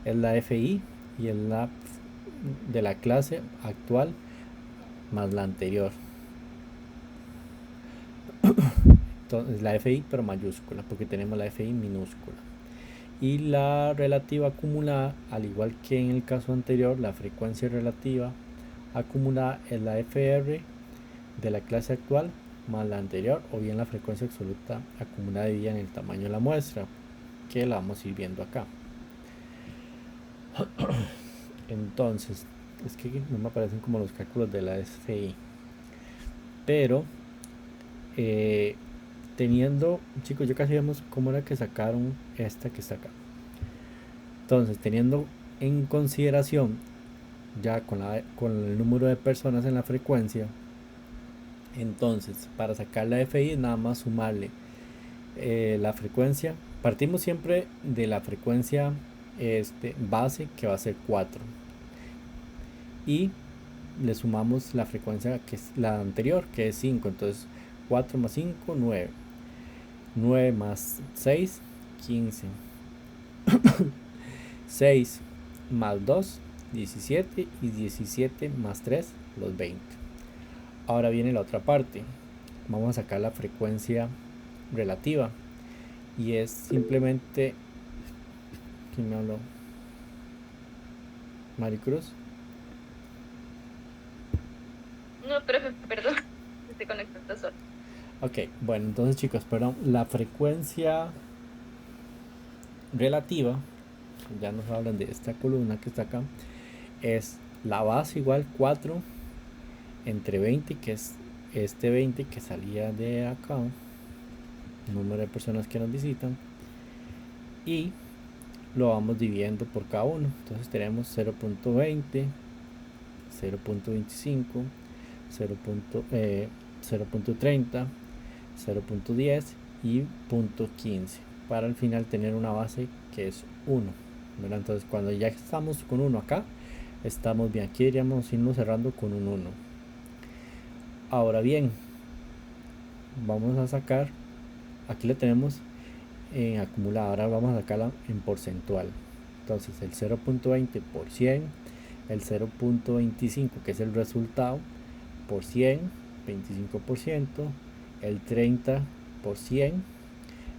S1: es la FI y es la de la clase actual más la anterior. Entonces la FI pero mayúscula, porque tenemos la FI minúscula. Y la relativa acumulada, al igual que en el caso anterior, la frecuencia relativa acumulada es la FR de la clase actual más la anterior, o bien la frecuencia absoluta acumulada dividida en el tamaño de la muestra, que la vamos a ir viendo acá. Entonces, es que no me aparecen como los cálculos de la FI, pero teniendo, chicos, yo casi vemos cómo era que sacaron esta que está acá. Entonces, teniendo en consideración ya con el número de personas en la frecuencia, entonces para sacar la FI nada más sumarle la frecuencia. Partimos siempre de la frecuencia base, que va a ser 4, y le sumamos la frecuencia que es la anterior, que es 5. Entonces 4 más 5, 9. 9 más 6, 15. 6 más 2, 17. Y 17 más 3, los 20. Ahora viene la otra parte. Vamos a sacar la frecuencia relativa. Y es simplemente... ¿Quién me habló? Maricruz.
S3: No, profe, perdón. Se conectó solo.
S1: Ok, bueno, entonces chicos, perdón. La frecuencia relativa, ya nos hablan de esta columna que está acá, es la base igual 4 entre 20, que es este 20 que salía de acá, número de personas que nos visitan, y lo vamos dividiendo por cada uno. Entonces tenemos 0.20 0.25, 0.30, 0.10 y 0.15 para al final tener una base que es 1, ¿verdad? Entonces cuando ya estamos con 1 acá, estamos bien. Aquí iríamos irnos cerrando con un 1. Ahora bien, vamos a sacar, aquí le tenemos en acumulado, ahora vamos a sacarla en porcentual. Entonces el 0.20 por 100, el 0.25 que es el resultado por 100, 25%, el 30 por 100,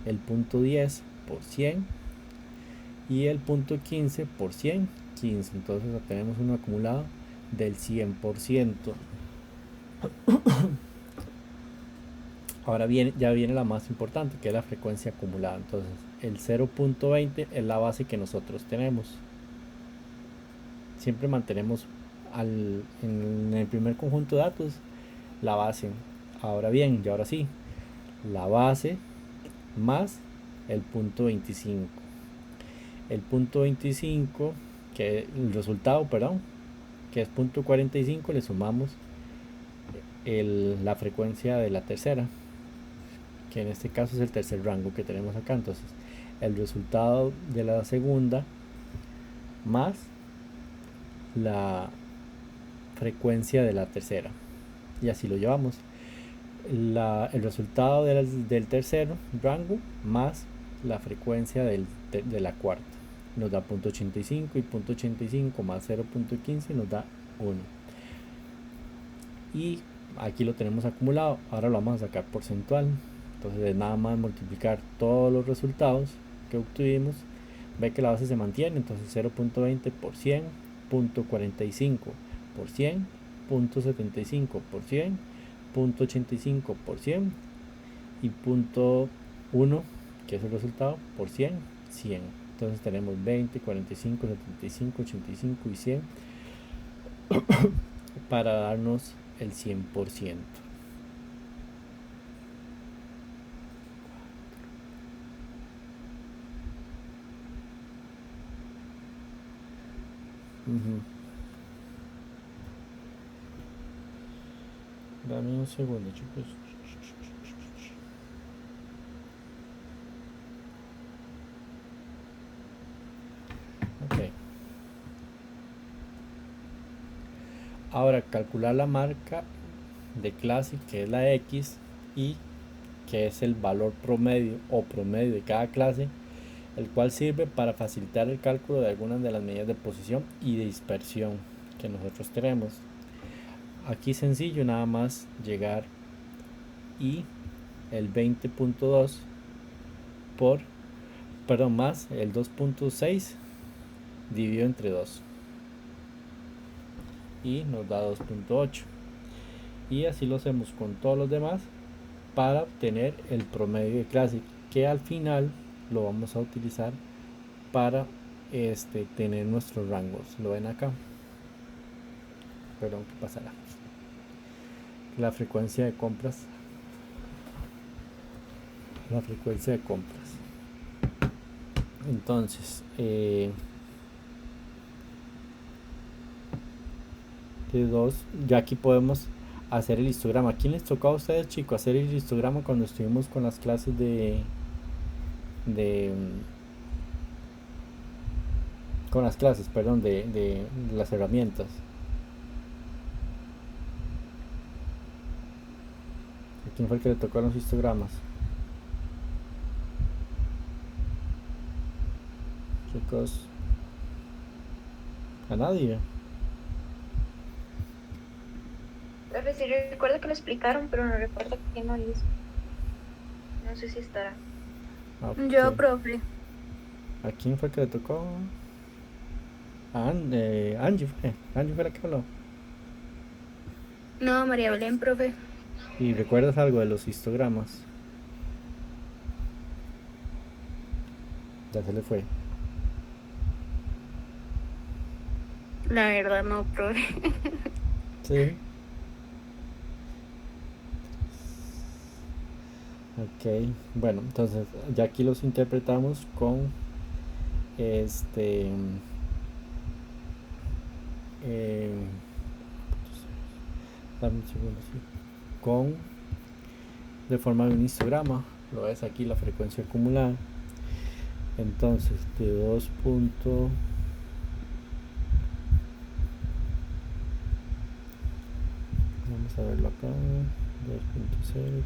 S1: el 0.10 por 100 y el 0.15 por 100, 15. Entonces tenemos un acumulado del 100%. Ahora ya viene la más importante, que es la frecuencia acumulada. Entonces el 0.20 es la base que nosotros tenemos. Siempre mantenemos en el primer conjunto de datos la base. Ahora bien, y ahora sí, la base más el 0.25. El 0.25, que el resultado, perdón, que es 0.45, le sumamos la frecuencia de la tercera, que en este caso es el tercer rango que tenemos acá. Entonces el resultado de la segunda más la frecuencia de la tercera, y así lo llevamos. El resultado del tercer rango más la frecuencia de la cuarta nos da 0.85, y 0.85 más 0.15 nos da 1. Y aquí lo tenemos acumulado. Ahora lo vamos a sacar porcentual. Entonces es nada más multiplicar todos los resultados que obtuvimos. Ve que la base se mantiene. Entonces 0.20 por 100, 0.45 por 100, 0.75 por 100, 0.85 por 100 y 0.1, que es el resultado, por 100, 100. Entonces tenemos 20, 45, 75, 85 y 100 para darnos el 100%. Dame un segundo, chicos. Ok. Ahora calcular la marca de clase, que es la X, y que es el valor promedio o promedio de cada clase, el cual sirve para facilitar el cálculo de algunas de las medidas de posición y de dispersión que nosotros tenemos. Aquí sencillo, nada más llegar y el 20.2 más el 2.6 dividido entre 2 y nos da 2.8, y así lo hacemos con todos los demás para obtener el promedio de clase, que al final lo vamos a utilizar para tener nuestros rangos. Lo ven acá, perdón, ¿qué pasará? La frecuencia de compras, entonces de 2, ya aquí podemos hacer el histograma. ¿A quién les tocó a ustedes, chicos, hacer el histograma cuando estuvimos con las clases con las clases, perdón, de las herramientas? ¿A quién fue el que le tocó los histogramas? Chicos, a nadie.
S3: Sí, recuerdo que lo explicaron, pero no recuerdo quién lo hizo. No sé si estará.
S1: Okay.
S5: Yo, profe.
S1: ¿A quién fue que le tocó? Angie fue la que habló.
S5: No, María Belén, profe.
S1: ¿Y recuerdas algo de los histogramas? Ya se le fue.
S5: La verdad no, profe.
S1: Sí. Ok, bueno, entonces ya aquí los interpretamos con dame un segundo, sí. Con, de forma de un histograma, lo ves aquí la frecuencia acumulada. Entonces, de 2. Vamos a verlo acá. 2.0, 3.0,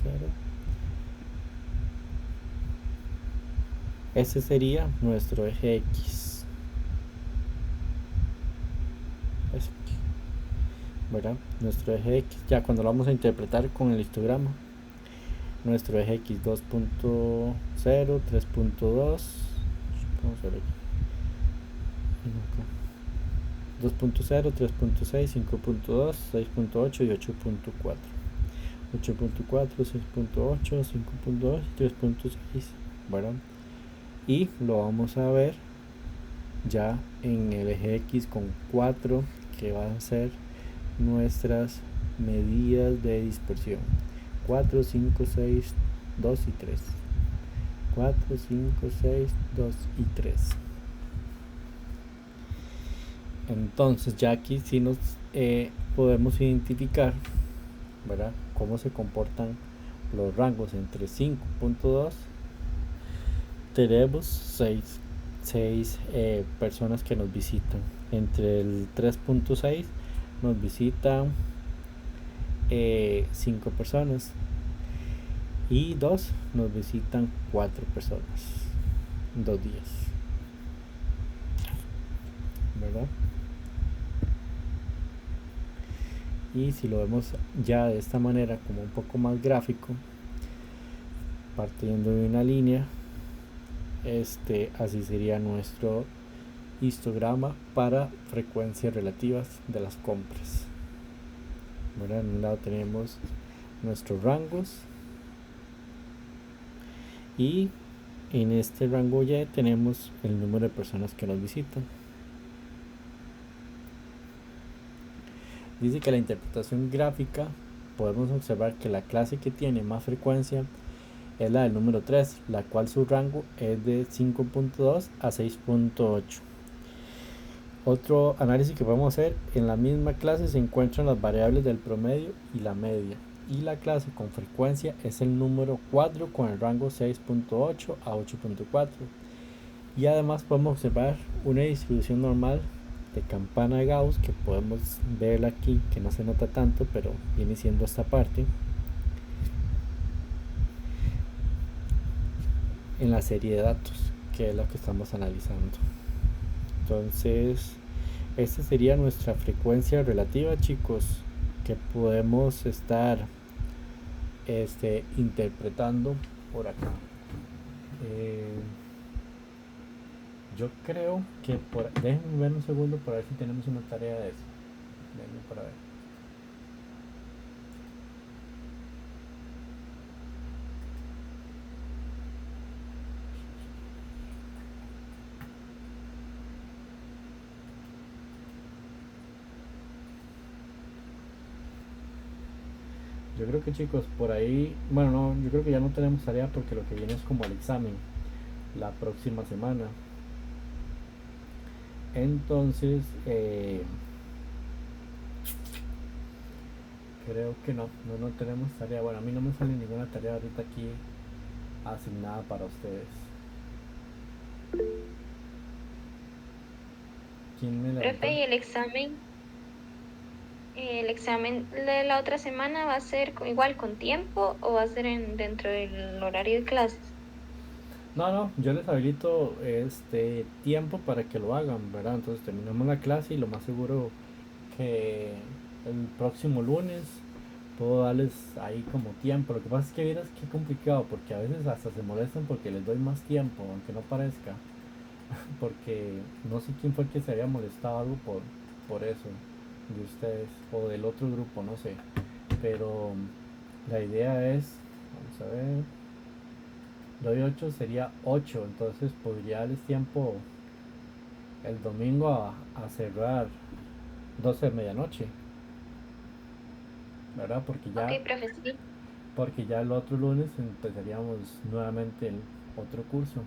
S1: 2.0. Ese sería nuestro eje X. Ese, ¿verdad? Nuestro eje X, ya cuando lo vamos a interpretar con el histograma. Nuestro eje X 2.0, 3.2. Vamos a ver aquí. 2.0, 3.6, 5.2, 6.8 y 8.4. 8.4, 6.8, 5.2 y 3.6, ¿verdad? Y lo vamos a ver ya en el eje X con 4, que van a ser nuestras medidas de dispersión. 4, 5, 6, 2 y 3. 4, 5, 6, 2 y 3. Entonces ya aquí sí nos podemos identificar, ¿verdad?, cómo se comportan los rangos. Entre 5.2 tenemos 6 personas que nos visitan. Entre el 3.6 nos visitan 5 personas. Y 2 nos visitan 4 personas. 2 días, ¿verdad? Y si lo vemos ya de esta manera, como un poco más gráfico, partiendo de una línea, así sería nuestro histograma para frecuencias relativas de las compras, ¿verdad? En un lado tenemos nuestros rangos y en este rango Y tenemos el número de personas que nos visitan. Dice que la interpretación gráfica podemos observar que la clase que tiene más frecuencia es la del número 3, la cual su rango es de 5.2 a 6.8. Otro análisis que podemos hacer: en la misma clase se encuentran las variables del promedio y la media, y la clase con frecuencia es el número 4 con el rango 6.8 a 8.4. y además podemos observar una distribución normal de campana de Gauss, que podemos verla aquí, que no se nota tanto, pero viene siendo esta parte en la serie de datos, que es la que estamos analizando. Entonces, esta sería nuestra frecuencia relativa, chicos, que podemos estar interpretando por acá. Yo creo que déjenme ver un segundo para ver si tenemos una tarea de eso. Déjenme para ver. Yo creo que, chicos, por ahí, bueno, no, yo creo que ya no tenemos tarea porque lo que viene es como el examen la próxima semana. Entonces, creo que no tenemos tarea. Bueno, a mí no me sale ninguna tarea ahorita aquí asignada para ustedes. ¿Quién me la
S3: Profe, ¿y el examen de la otra semana va a ser igual con tiempo o va a ser dentro del horario de clases?
S1: No, yo les habilito tiempo para que lo hagan, ¿verdad? Entonces terminamos la clase y lo más seguro que el próximo lunes puedo darles ahí como tiempo. Lo que pasa es que vieras qué complicado, porque a veces hasta se molestan porque les doy más tiempo, aunque no parezca. Porque no sé quién fue el que se había molestado algo por eso de ustedes o del otro grupo, no sé. Pero la idea es, vamos a ver, doy 8 sería 8, entonces podría darles tiempo el domingo a cerrar 12 de medianoche, ¿verdad? Porque ya,
S3: Ok, profe, sí.
S1: porque ya el otro lunes empezaríamos nuevamente el otro curso.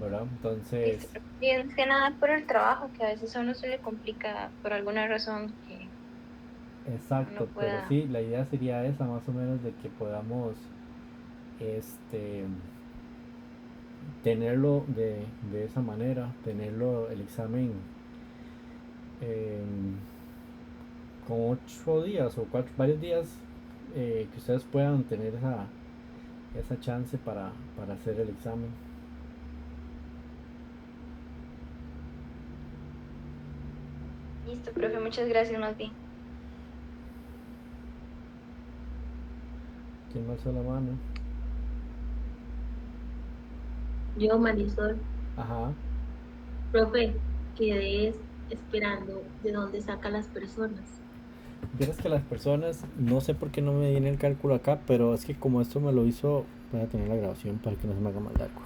S1: ¿verdad? Entonces,
S3: Y es que nada por el trabajo, que a veces a uno se le complica por alguna razón que uno
S1: exacto, pero
S3: pueda.
S1: sí, la idea sería esa más o menos de que podamos este tenerlo de esa manera, tenerlo el examen em, con 8 días o varios días que ustedes puedan tener esa chance para hacer el examen.
S3: Listo, profe, muchas gracias, más bien.
S1: ¿Quién me alzó la mano?
S3: Yo, Marisol,
S1: Ajá.
S3: profe, quedé esperando de dónde saca las personas.
S1: Vieras que las personas, no sé por qué no me viene el cálculo acá, pero es que como esto me lo hizo, voy a tener la grabación para que no se me haga más largo.